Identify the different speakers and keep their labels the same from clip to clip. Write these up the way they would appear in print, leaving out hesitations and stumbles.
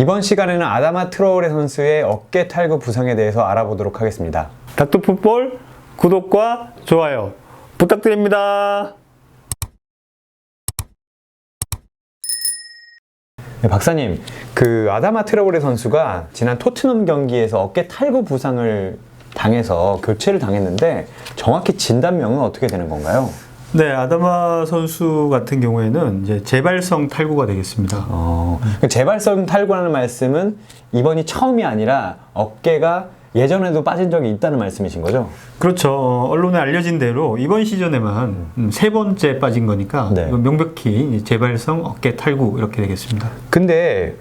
Speaker 1: 이번 시간에는 아다마 트라오레 선수의 어깨 탈구 부상에 대해서 알아보도록 하겠습니다.
Speaker 2: 닥터풋볼 구독과 좋아요 부탁드립니다.
Speaker 1: 네, 박사님, 그 아다마 트라오레 선수가 지난 토트넘 경기에서 어깨 탈구 부상을 당해서 교체를 당했는데 정확히 진단명은 어떻게 되는 건가요?
Speaker 2: 네, 아다마 선수 같은 경우에는 이제 재발성 탈구가 되겠습니다.
Speaker 1: 재발성 탈구라는 말씀은 이번이 처음이 아니라 어깨가 예전에도 빠진 적이 있다는 말씀이신 거죠?
Speaker 2: 그렇죠. 언론에 알려진 대로 이번 시즌에만 세 번째 빠진 거니까
Speaker 1: 네.
Speaker 2: 명백히 재발성 어깨 탈구 이렇게 되겠습니다.
Speaker 1: 근데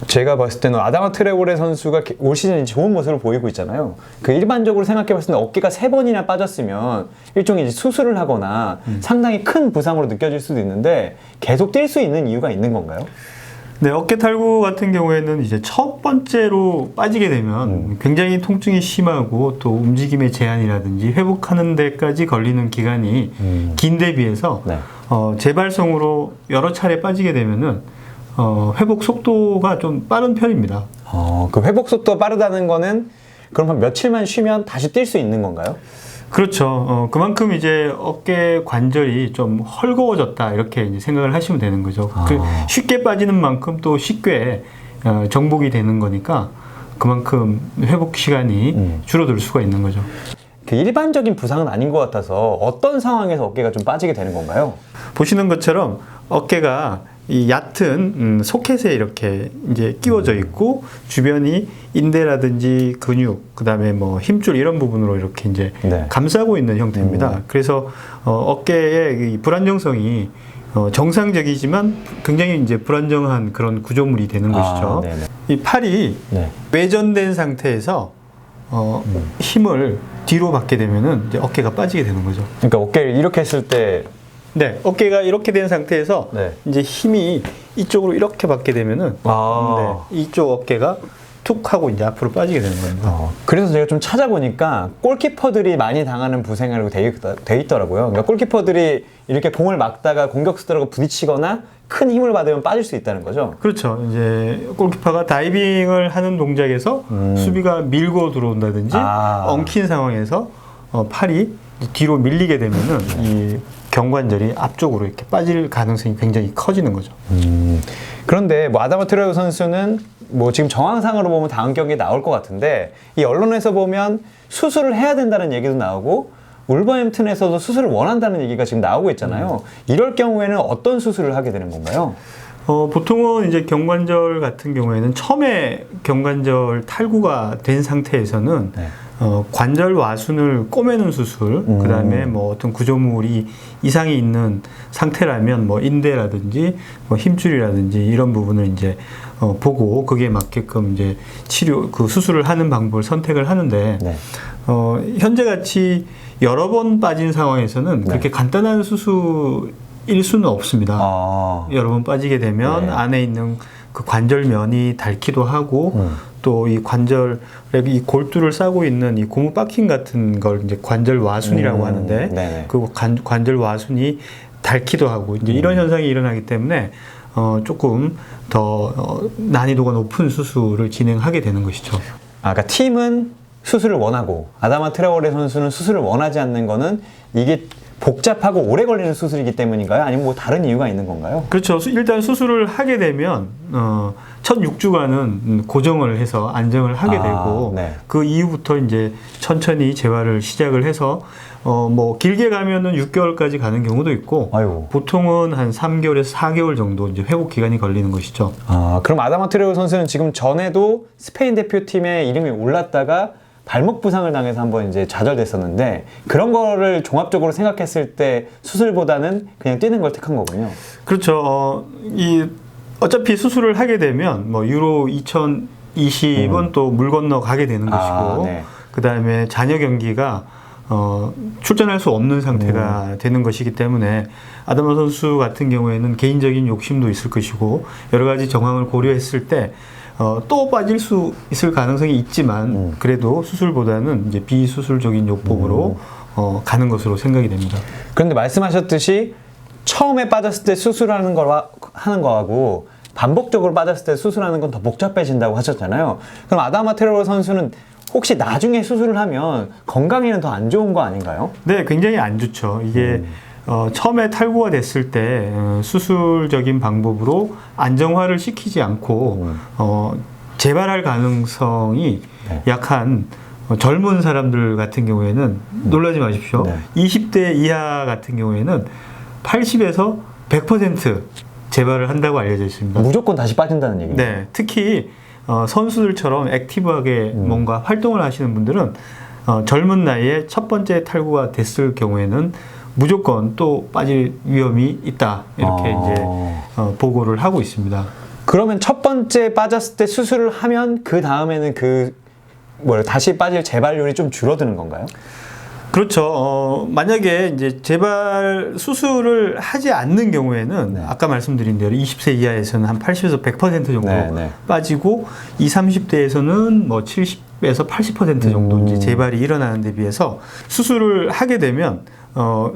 Speaker 1: 제가 봤을 때는 아다마 트라오레 선수가 올 시즌 좋은 모습을 보이고 있잖아요. 그 일반적으로 생각해 봤을 때 어깨가 3번이나 빠졌으면 일종의 이제 수술을 하거나 상당히 큰 부상으로 느껴질 수도 있는데 계속 뛸 수 있는 이유가 있는 건가요?
Speaker 2: 네, 어깨 탈구 같은 경우에는 이제 첫 번째로 빠지게 되면 굉장히 통증이 심하고 또 움직임의 제한이라든지 회복하는 데까지 걸리는 기간이 긴 데 비해서
Speaker 1: 네.
Speaker 2: 재발성으로 여러 차례 빠지게 되면은 회복 속도가 좀 빠른 편입니다.
Speaker 1: 그 회복 속도가 빠르다는 거는 그럼 한 며칠만 쉬면 다시 뛸 수 있는 건가요?
Speaker 2: 그렇죠. 그만큼 이제 어깨 관절이 좀 헐거워졌다 이렇게 이제 생각을 하시면 되는 거죠. 쉽게 빠지는 만큼 또 쉽게 정복이 되는 거니까 그만큼 회복 시간이 줄어들 수가 있는 거죠.
Speaker 1: 그 일반적인 부상은 아닌 것 같아서 어떤 상황에서 어깨가 좀 빠지게 되는 건가요?
Speaker 2: 보시는 것처럼 어깨가 이 얕은 소켓에 이렇게 이제 끼워져 있고 주변이 인대라든지 근육, 그다음에 뭐 힘줄 이런 부분으로 이렇게 이제
Speaker 1: 네.
Speaker 2: 감싸고 있는 형태입니다. 그래서 어깨의 이 불안정성이 정상적이지만 굉장히 이제 불안정한 그런 구조물이 되는 것이죠.
Speaker 1: 네네.
Speaker 2: 이 팔이
Speaker 1: 네.
Speaker 2: 외전된 상태에서 힘을 뒤로 받게 되면은 이제 어깨가 빠지게 되는 거죠.
Speaker 1: 그러니까 어깨를 이렇게 했을 때
Speaker 2: 네, 어깨가 이렇게 된 상태에서
Speaker 1: 네.
Speaker 2: 이제 힘이 이쪽으로 이렇게 받게 되면은 네, 이쪽 어깨가 툭 하고 이제 앞으로 빠지게 되는 겁니다.
Speaker 1: 그래서 제가 좀 찾아보니까 골키퍼들이 많이 당하는 부상이라고 돼 있더라고요. 그러니까 골키퍼들이 이렇게 공을 막다가 공격수들하고 부딪히거나 큰 힘을 받으면 빠질 수 있다는 거죠.
Speaker 2: 그렇죠. 이제 골키퍼가 다이빙을 하는 동작에서 수비가 밀고 들어온다든지 엉킨 상황에서 팔이 뒤로 밀리게 되면은 이 경관절이 앞쪽으로 이렇게 빠질 가능성이 굉장히 커지는 거죠.
Speaker 1: 그런데 뭐 아다마 트라오레 선수는 뭐 지금 정황상으로 보면 다음 경기에 나올 것 같은데 이 언론에서 보면 수술을 해야 된다는 얘기도 나오고 울버햄튼에서도 수술을 원한다는 얘기가 지금 나오고 있잖아요. 이럴 경우에는 어떤 수술을 하게 되는 건가요?
Speaker 2: 보통은 이제 경관절 같은 경우에는 처음에 경관절 탈구가 된 상태에서는
Speaker 1: 네.
Speaker 2: 관절 와순을 꼬매는 수술, 그 다음에 뭐 어떤 구조물이 이상이 있는 상태라면 뭐 인대라든지 뭐 힘줄이라든지 이런 부분을 이제 보고 그게 맞게끔 이제 그 수술을 하는 방법을 선택을 하는데
Speaker 1: 네.
Speaker 2: 현재 같이 여러 번 빠진 상황에서는 그렇게 간단한 수술일 수는 없습니다. 여러 번 빠지게 되면
Speaker 1: 네.
Speaker 2: 안에 있는 그 관절면이 닳기도 하고 또 이 관절에 이 골두를 싸고 있는 이 고무 박힌 같은 걸 이제 관절 와순이라고 하는데
Speaker 1: 네네.
Speaker 2: 그 관절 와순이 닳기도 하고 이제 이런 현상이 일어나기 때문에 조금 더 난이도가 높은 수술을 진행하게 되는 것이죠.
Speaker 1: 그러니까 팀은 수술을 원하고 아다마 트라오레 선수는 수술을 원하지 않는 거는 이게 복잡하고 오래 걸리는 수술이기 때문인가요? 아니면 뭐 다른 이유가 있는 건가요?
Speaker 2: 그렇죠. 일단 수술을 하게 되면 첫 6주간은 고정을 해서 안정을 하게 되고
Speaker 1: 네.
Speaker 2: 그 이후부터 이제 천천히 재활을 시작을 해서 뭐 길게 가면은 6개월까지 가는 경우도 있고
Speaker 1: 아이고.
Speaker 2: 보통은 한 3개월에서 4개월 정도 이제 회복 기간이 걸리는 것이죠.
Speaker 1: 그럼 아다마 트라오레 선수는 지금 전에도 스페인 대표팀에 이름이 올랐다가 발목 부상을 당해서 한번 이제 좌절됐었는데 그런 거를 종합적으로 생각했을 때 수술보다는 그냥 뛰는 걸 택한 거군요.
Speaker 2: 그렇죠. 어차피 수술을 하게 되면 뭐 유로 2020은 또 물 건너 가게 되는 것이고
Speaker 1: 네.
Speaker 2: 그 다음에 잔여 경기가 출전할 수 없는 상태가 되는 것이기 때문에 아다마 선수 같은 경우에는 개인적인 욕심도 있을 것이고 여러 가지 정황을 고려했을 때 또 빠질 수 있을 가능성이 있지만 그래도 수술보다는 이제 비수술적인 요법으로 가는 것으로 생각이 됩니다.
Speaker 1: 그런데 말씀하셨듯이 처음에 빠졌을 때 수술하는 거하고 반복적으로 빠졌을 때 수술하는 건 더 복잡해진다고 하셨잖아요. 그럼 아다마 트레오레 선수는 혹시 나중에 수술을 하면 건강에는 더 안 좋은 거 아닌가요?
Speaker 2: 네, 굉장히 안 좋죠. 이게 처음에 탈구가 됐을 때 수술적인 방법으로 안정화를 시키지 않고 재발할 가능성이
Speaker 1: 네.
Speaker 2: 약한 젊은 사람들 같은 경우에는 놀라지 마십시오.
Speaker 1: 네.
Speaker 2: 20대 이하 같은 경우에는 80에서 100% 재발을 한다고 알려져 있습니다.
Speaker 1: 무조건 다시 빠진다는 얘기죠.
Speaker 2: 네, 특히 선수들처럼 액티브하게 뭔가 활동을 하시는 분들은 젊은 나이에 첫 번째 탈구가 됐을 경우에는 무조건 또 빠질 위험이 있다 이렇게 이제 보고를 하고 있습니다.
Speaker 1: 그러면 첫 번째 빠졌을 때 수술을 하면 그 다음에는 다시 빠질 재발률이 좀 줄어드는 건가요?
Speaker 2: 그렇죠. 만약에 이제 재발 수술을 하지 않는 경우에는
Speaker 1: 네.
Speaker 2: 아까 말씀드린 대로 20세 이하에서는 한 80에서 100% 정도
Speaker 1: 네, 네.
Speaker 2: 빠지고 20, 30대에서는 뭐 70에서 80% 정도 이제 재발이 일어나는 데 비해서 수술을 하게 되면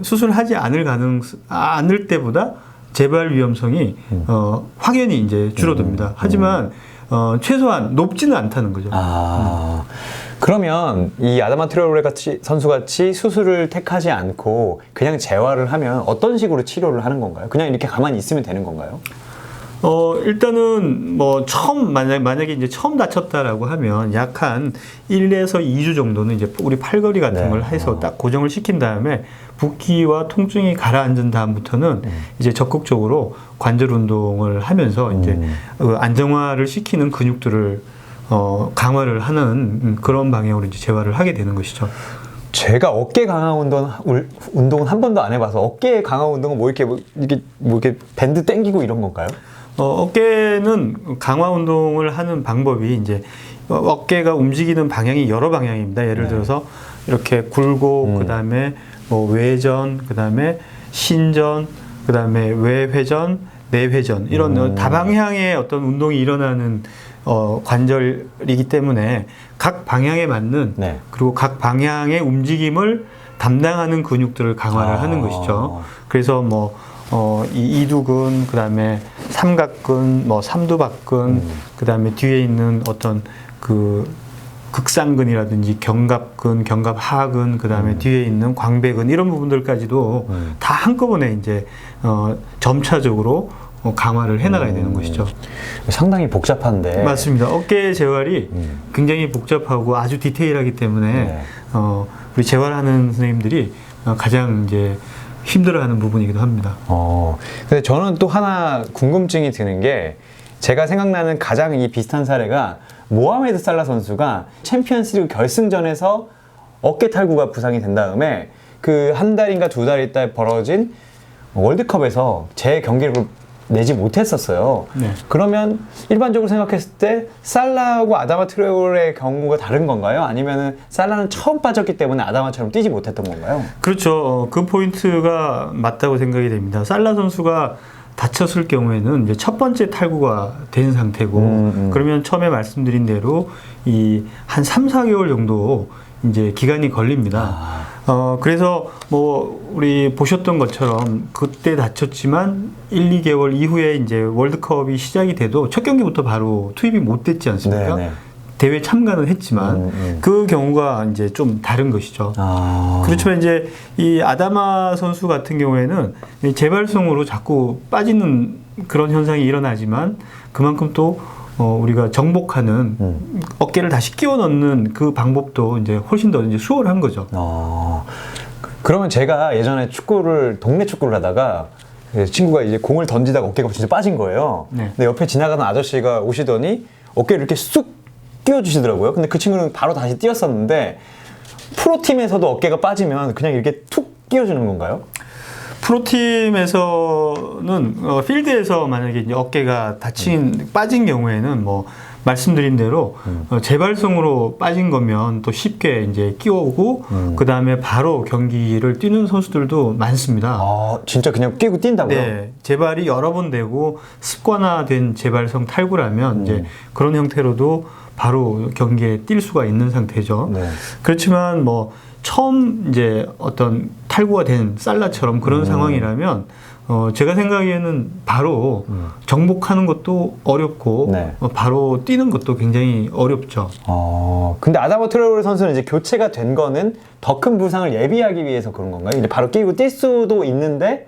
Speaker 2: 수술하지 않을 때보다 재발 위험성이 확연히 이제 줄어듭니다. 하지만 최소한 높지는 않다는 거죠.
Speaker 1: 그러면 이 아다마 트레오레 선수 같이 수술을 택하지 않고 그냥 재활을 하면 어떤 식으로 치료를 하는 건가요? 그냥 이렇게 가만히 있으면 되는 건가요?
Speaker 2: 일단은 뭐 만약에 이제 처음 다쳤다라고 하면 약 한 1에서 2주 정도는 이제 우리 팔걸이 같은
Speaker 1: 네.
Speaker 2: 걸 해서 딱 고정을 시킨 다음에 붓기와 통증이 가라앉은 다음부터는 이제 적극적으로 관절 운동을 하면서 이제 안정화를 시키는 근육들을 강화를 하는 그런 방향으로 이제 재활을 하게 되는 것이죠.
Speaker 1: 제가 어깨 강화 운동은 한 번도 안 해봐서 어깨 강화 운동은 이렇게 밴드 당기고 이런 건가요?
Speaker 2: 어깨는 강화 운동을 하는 방법이 이제 어깨가 움직이는 방향이 여러 방향입니다. 예를 들어서 이렇게 굴곡, 그다음에 뭐 외전, 그다음에 신전, 그다음에 외회전, 내회전 이런 다방향의 어떤 운동이 일어나는 관절이기 때문에 각 방향에 맞는
Speaker 1: 네.
Speaker 2: 그리고 각 방향의 움직임을 담당하는 근육들을 강화를 하는 것이죠. 그래서 이 이두근, 그다음에 삼각근, 삼두박근, 그다음에 뒤에 있는 어떤 그 극상근이라든지 견갑근, 견갑하근, 그다음에 뒤에 있는 광배근 이런 부분들까지도 다 한꺼번에 이제 점차적으로 강화를 해나가야 되는 것이죠.
Speaker 1: 상당히 복잡한데.
Speaker 2: 맞습니다. 어깨 재활이 굉장히 복잡하고 아주 디테일하기 때문에
Speaker 1: 네.
Speaker 2: 우리 재활하는 선생님들이 가장 이제 힘들어하는 부분이기도 합니다.
Speaker 1: 근데 저는 또 하나 궁금증이 드는 게 제가 생각나는 가장 이 비슷한 사례가 모하메드 살라 선수가 챔피언스리그 결승전에서 어깨 탈구가 부상이 된 다음에 그 한 달인가 두 달 있다 벌어진 월드컵에서 제 경기를 내지 못했었어요.
Speaker 2: 네.
Speaker 1: 그러면 일반적으로 생각했을 때 살라하고 아다마 트레오레의 경우가 다른 건가요? 아니면은 살라는 처음 빠졌기 때문에 아다마처럼 뛰지 못했던 건가요?
Speaker 2: 그렇죠. 그 포인트가 맞다고 생각이 됩니다. 살라 선수가 다쳤을 경우에는 이제 첫 번째 탈구가 된 상태고 그러면 처음에 말씀드린 대로 이 한 3, 4개월 정도 이제 기간이 걸립니다. 그래서 우리 보셨던 것처럼 그때 다쳤지만 1, 2개월 이후에 이제 월드컵이 시작이 돼도 첫 경기부터 바로 투입이 못 됐지 않습니까?
Speaker 1: 네네.
Speaker 2: 대회 참가는 했지만 그 경우가 이제 좀 다른 것이죠. 그렇지만 이제 이 아다마 선수 같은 경우에는 이 재발성으로 자꾸 빠지는 그런 현상이 일어나지만 그만큼 또 우리가 정복하는 어깨를 다시 끼워 넣는 그 방법도 이제 훨씬 더 이제 수월한 거죠.
Speaker 1: 그러면 제가 예전에 동네 축구를 하다가 그 친구가 이제 공을 던지다가 어깨가 진짜 빠진 거예요.
Speaker 2: 네.
Speaker 1: 근데 옆에 지나가는 아저씨가 오시더니 어깨를 이렇게 쑥 띄워주시더라고요. 근데 그 친구는 바로 다시 뛰었었는데 프로팀에서도 어깨가 빠지면 그냥 이렇게 툭 끼워주는 건가요?
Speaker 2: 프로팀에서는 필드에서 만약에 이제 어깨가 빠진 경우에는 말씀드린 대로 재발성으로 빠진 거면 또 쉽게 이제 끼워오고 그 다음에 바로 경기를 뛰는 선수들도 많습니다.
Speaker 1: 진짜 그냥 끼고 뛴다고요?
Speaker 2: 네, 재발이 여러 번 되고 습관화된 재발성 탈구라면 이제 그런 형태로도 바로 경기에 뛸 수가 있는 상태죠.
Speaker 1: 네.
Speaker 2: 그렇지만 처음 이제 어떤 탈구가 된 살라처럼 그런 상황이라면 제가 생각에는 바로 정복하는 것도 어렵고
Speaker 1: 네.
Speaker 2: 바로 뛰는 것도 굉장히 어렵죠.
Speaker 1: 근데 아다마 트라오레 선수는 이제 교체가 된 거는 더 큰 부상을 예비하기 위해서 그런 건가요? 이제 바로 끼고 뛸 수도 있는데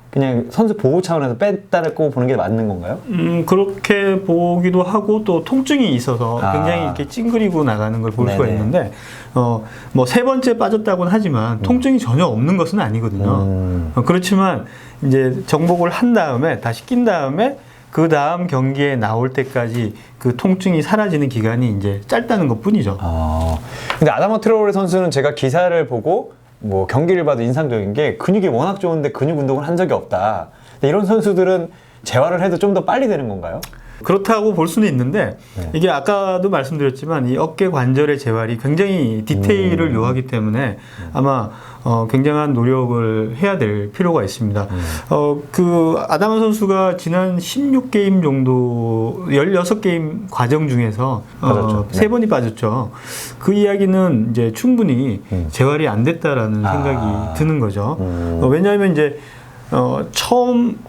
Speaker 1: 그냥 선수 보호 차원에서 뺐다고 보는 게 맞는 건가요?
Speaker 2: 그렇게 보기도 하고 또 통증이 있어서 굉장히 이렇게 찡그리고 나가는 걸 볼 수가
Speaker 1: 네네.
Speaker 2: 있는데 뭐 세 번째 빠졌다고는 하지만 통증이 전혀 없는 것은 아니거든요. 그렇지만 이제 정복을 한 다음에 다시 낀 다음에 그 다음 경기에 나올 때까지 그 통증이 사라지는 기간이 이제 짧다는 것뿐이죠.
Speaker 1: 근데 아다마 트라오레 선수는 제가 기사를 보고 뭐 경기를 봐도 인상적인 게 근육이 워낙 좋은데 근육 운동을 한 적이 없다. 근데 이런 선수들은 재활을 해도 좀 더 빨리 되는 건가요?
Speaker 2: 그렇다고 볼 수는 있는데
Speaker 1: 네.
Speaker 2: 이게 아까도 말씀드렸지만 이 어깨 관절의 재활이 굉장히 디테일을 요하기 때문에 아마 굉장한 노력을 해야 될 필요가 있습니다. 그 아다마 선수가 지난 16게임 정도 16게임 과정 중에서
Speaker 1: 빠졌죠.
Speaker 2: 세 번이 빠졌죠. 그 이야기는 이제 충분히 재활이 안 됐다라는 생각이 드는 거죠. 왜냐하면 이제 처음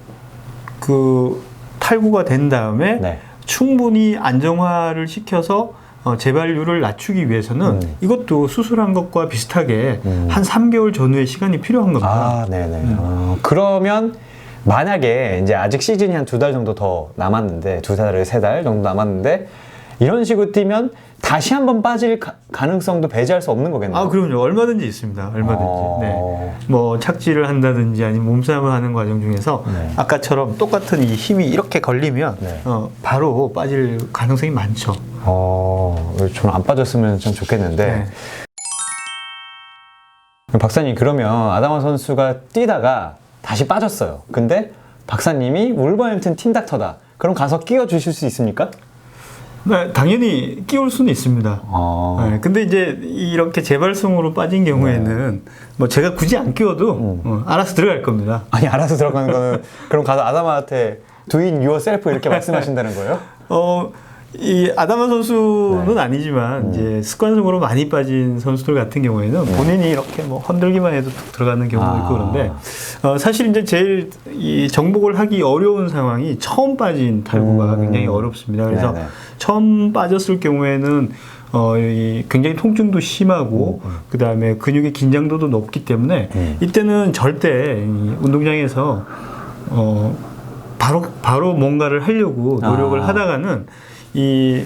Speaker 2: 그 탈구가 된 다음에
Speaker 1: 네.
Speaker 2: 충분히 안정화를 시켜서 재발률을 낮추기 위해서는 이것도 수술한 것과 비슷하게 한 3개월 전후의 시간이 필요한 겁니다.
Speaker 1: 네네. 그러면 만약에 이제 아직 시즌이 한 2달 정도 더 남았는데 2달, 3달 정도 남았는데 이런 식으로 뛰면 다시 한번 빠질 가능성도 배제할 수 없는 거겠네요.
Speaker 2: 그럼요. 얼마든지 있습니다. 얼마든지. 네. 뭐 착지를 한다든지 아니면 몸싸움을 하는 과정 중에서
Speaker 1: 네.
Speaker 2: 아까처럼 똑같은 이 힘이 이렇게 걸리면
Speaker 1: 네.
Speaker 2: 바로 빠질 가능성이 많죠.
Speaker 1: 저는 안 빠졌으면 참 좋겠는데.
Speaker 2: 네.
Speaker 1: 박사님, 그러면 아다마 선수가 뛰다가 다시 빠졌어요. 근데 박사님이 울버햄튼 팀닥터다. 그럼 가서 끼워 주실 수 있습니까?
Speaker 2: 네, 당연히 끼울 수는 있습니다. 네, 근데 이제 이렇게 재발성으로 빠진 경우에는 뭐 제가 굳이 안 끼워도 알아서 들어갈 겁니다.
Speaker 1: 아니, 알아서 들어가는 거는 그럼 가서 아다마한테 do it yourself 이렇게 말씀하신다는 거예요?
Speaker 2: 이 아다마 선수는 아니지만 이제 습관적으로 많이 빠진 선수들 같은 경우에는 본인이 이렇게 뭐 흔들기만 해도 툭 들어가는 경우도 있고 그런데 사실 이제 제일 이 정복을 하기 어려운 상황이 처음 빠진 탈구가 굉장히 어렵습니다. 그래서
Speaker 1: 네네.
Speaker 2: 처음 빠졌을 경우에는 이 굉장히 통증도 심하고 그 다음에 근육의 긴장도도 높기 때문에 이때는 절대 이 운동장에서 바로 뭔가를 하려고 노력을 하다가는 이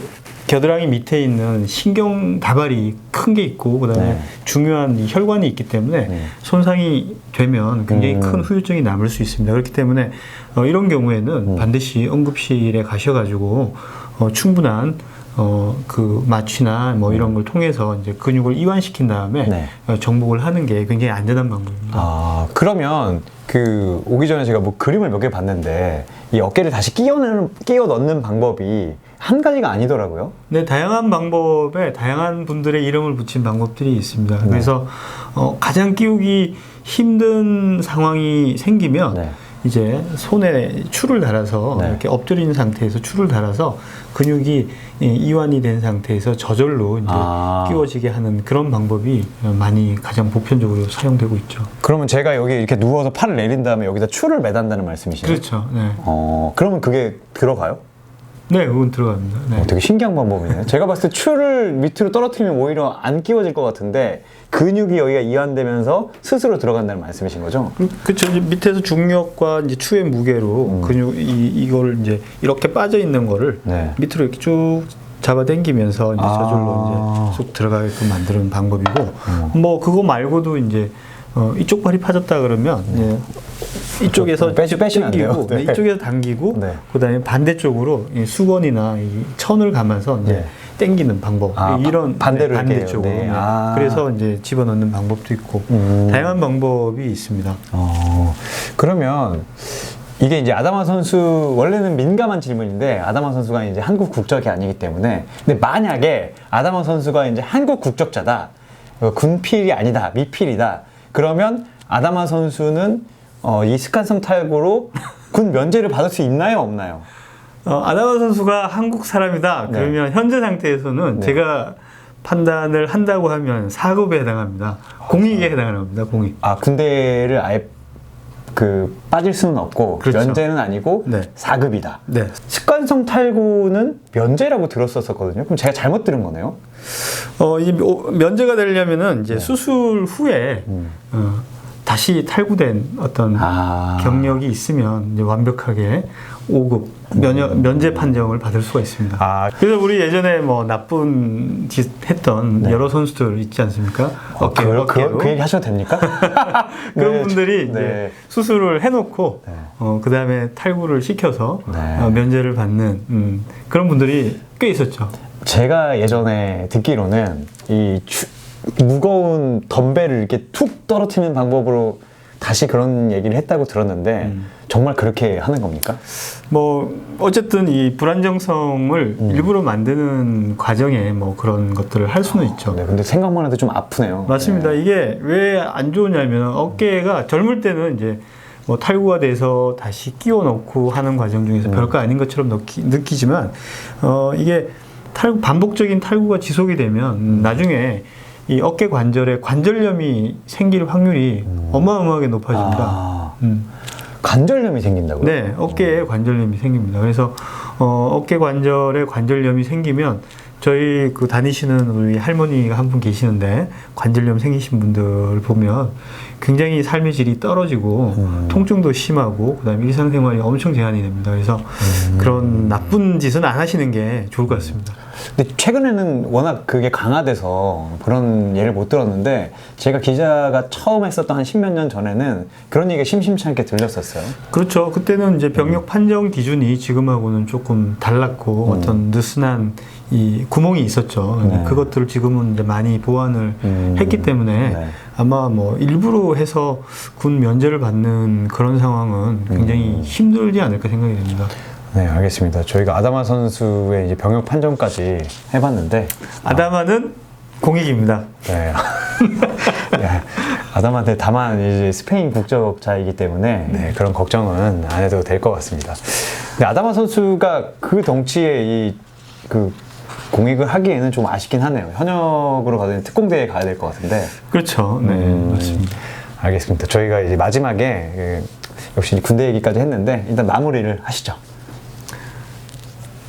Speaker 2: 겨드랑이 밑에 있는 신경 다발이 큰 게 있고 그다음에 중요한 이 혈관이 있기 때문에 손상이 되면 굉장히 큰 후유증이 남을 수 있습니다. 그렇기 때문에 이런 경우에는 반드시 응급실에 가셔가지고 충분한 그 마취나 뭐 이런 걸 통해서 이제 근육을 이완시킨 다음에 정복을 하는 게 굉장히 안전한 방법입니다.
Speaker 1: 그러면 그 오기 전에 제가 뭐 그림을 몇 개 봤는데 이 어깨를 다시 끼워 넣는 방법이 한 가지가 아니더라고요.
Speaker 2: 네, 다양한 방법에 다양한 분들의 이름을 붙인 방법들이 있습니다. 그래서 가장 끼우기 힘든 상황이 생기면 이제 손에 줄을 달아서 이렇게 엎드린 상태에서 줄을 달아서 근육이 이완이 된 상태에서 저절로 이제 끼워지게 하는 그런 방법이 많이 가장 보편적으로 사용되고 있죠.
Speaker 1: 그러면 제가 여기 이렇게 누워서 팔을 내린 다음에 여기다 줄을 매단다는 말씀이시죠?
Speaker 2: 그렇죠. 네.
Speaker 1: 그러면 그게 들어가요?
Speaker 2: 네, 그건 들어갑니다. 네.
Speaker 1: 되게 신기한 방법이네요. 제가 봤을 때 줄을 밑으로 떨어뜨리면 오히려 안 끼워질 것 같은데 근육이 여기가 이완되면서 스스로 들어간다는 말씀이신 거죠?
Speaker 2: 그렇죠. 밑에서 중력과 이제 추의 무게로 근육 이걸 이제 이렇게 빠져 있는 거를 밑으로 이렇게 쭉 잡아당기면서 이제 저절로 이제 쑥 들어가게끔 만드는 방법이고 뭐 그거 말고도 이제 이쪽 발이 파졌다 그러면 이쪽에서
Speaker 1: 빼시면 안 돼요.
Speaker 2: 당기고 이쪽에서 당기고 그다음에 반대쪽으로 이 수건이나 이 천을 감아서 이제 당기는 방법 이런
Speaker 1: 반대로
Speaker 2: 반대쪽으로 그래서 이제 집어넣는 방법도 있고 다양한 방법이 있습니다.
Speaker 1: 그러면 이게 이제 아다마 선수 원래는 민감한 질문인데 아다마 선수가 이제 한국 국적이 아니기 때문에 근데 만약에 아다마 선수가 이제 한국 국적자다 군필이 아니다 미필이다 그러면 아다마 선수는 이 습관성 탈구로 군 면제를 받을 수 있나요 없나요?
Speaker 2: 아다마 선수가 한국 사람이다 그러면 현재 상태에서는 제가 판단을 한다고 하면 4급에 해당합니다. 공익에 해당합니다. 공익.
Speaker 1: 군대를 아예 그 빠질 수는 없고
Speaker 2: 그렇죠.
Speaker 1: 면제는 아니고
Speaker 2: 네.
Speaker 1: 4급이다.
Speaker 2: 네.
Speaker 1: 습관성 탈구는 면제라고 들었었거든요. 그럼 제가 잘못 들은 거네요.
Speaker 2: 면제가 되려면은 이제 수술 후에 다시 탈구된 어떤 경력이 있으면 이제 완벽하게 5급 면제 판정을 받을 수가 있습니다. 그래서 우리 예전에 뭐 나쁜 짓 했던
Speaker 1: 네.
Speaker 2: 여러 선수들 있지 않습니까? 어깨로.
Speaker 1: 그 얘기 하셔도 됩니까?
Speaker 2: 그런
Speaker 1: 네,
Speaker 2: 분들이
Speaker 1: 네.
Speaker 2: 이제 수술을 해놓고 그 다음에 탈구를 시켜서
Speaker 1: 네.
Speaker 2: 면제를 받는 그런 분들이 꽤 있었죠.
Speaker 1: 제가 예전에 듣기로는 이 무거운 덤벨을 이렇게 툭 떨어뜨리는 방법으로 다시 그런 얘기를 했다고 들었는데 정말 그렇게 하는 겁니까?
Speaker 2: 뭐 어쨌든 이 불안정성을 일부러 만드는 과정에 뭐 그런 것들을 할 수는 있죠.
Speaker 1: 네, 근데 생각만 해도 좀 아프네요.
Speaker 2: 맞습니다.
Speaker 1: 네.
Speaker 2: 이게 왜 안 좋으냐면 어깨가 젊을 때는 이제 뭐 탈구가 돼서 다시 끼워 넣고 하는 과정 중에서 별거 아닌 것처럼 느끼지만 이게 반복적인 탈구가 지속이 되면 나중에 이 어깨 관절에 관절염이 생길 확률이 어마어마하게 높아집니다.
Speaker 1: 관절염이 생긴다고요?
Speaker 2: 네, 어깨에 관절염이 생깁니다. 그래서 어깨 관절에 관절염이 생기면 저희 그 다니시는 우리 할머니가 한 분 계시는데 관절염 생기신 분들 보면 굉장히 삶의 질이 떨어지고 통증도 심하고 그다음에 일상생활이 엄청 제한이 됩니다. 그래서 그런 나쁜 짓은 안 하시는 게 좋을 것 같습니다.
Speaker 1: 근데 최근에는 워낙 그게 강화돼서 그런 예를 못 들었는데 제가 기자가 처음 했었던 한 10몇 년 전에는 그런 얘기가 심심치 않게 들렸었어요.
Speaker 2: 그렇죠. 그때는 이제 병역 판정 기준이 지금하고는 조금 달랐고 어떤 느슨한 이 구멍이 있었죠.
Speaker 1: 네.
Speaker 2: 그것들을 지금은 이제 많이 보완을 했기 때문에
Speaker 1: 네.
Speaker 2: 아마 뭐 일부러 해서 군 면제를 받는 그런 상황은 굉장히 힘들지 않을까 생각이 됩니다.
Speaker 1: 네, 알겠습니다. 저희가 아다마 선수의 이제 병역 판정까지 해봤는데
Speaker 2: 아다마는 공익입니다.
Speaker 1: 네. 네. 아담한테 다만 이제 스페인 국적자이기 때문에 네, 그런 걱정은 안 해도 될 것 같습니다. 근데 아다마 선수가 그 덩치에 그 공익을 하기에는 좀 아쉽긴 하네요. 현역으로 가든 특공대에 가야 될 것 같은데.
Speaker 2: 그렇죠. 네, 맞습니다.
Speaker 1: 알겠습니다. 저희가 이제 마지막에 역시 군대 얘기까지 했는데 일단 마무리를 하시죠.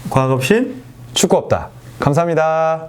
Speaker 2: 과학 없인
Speaker 1: 축구 없다. 감사합니다.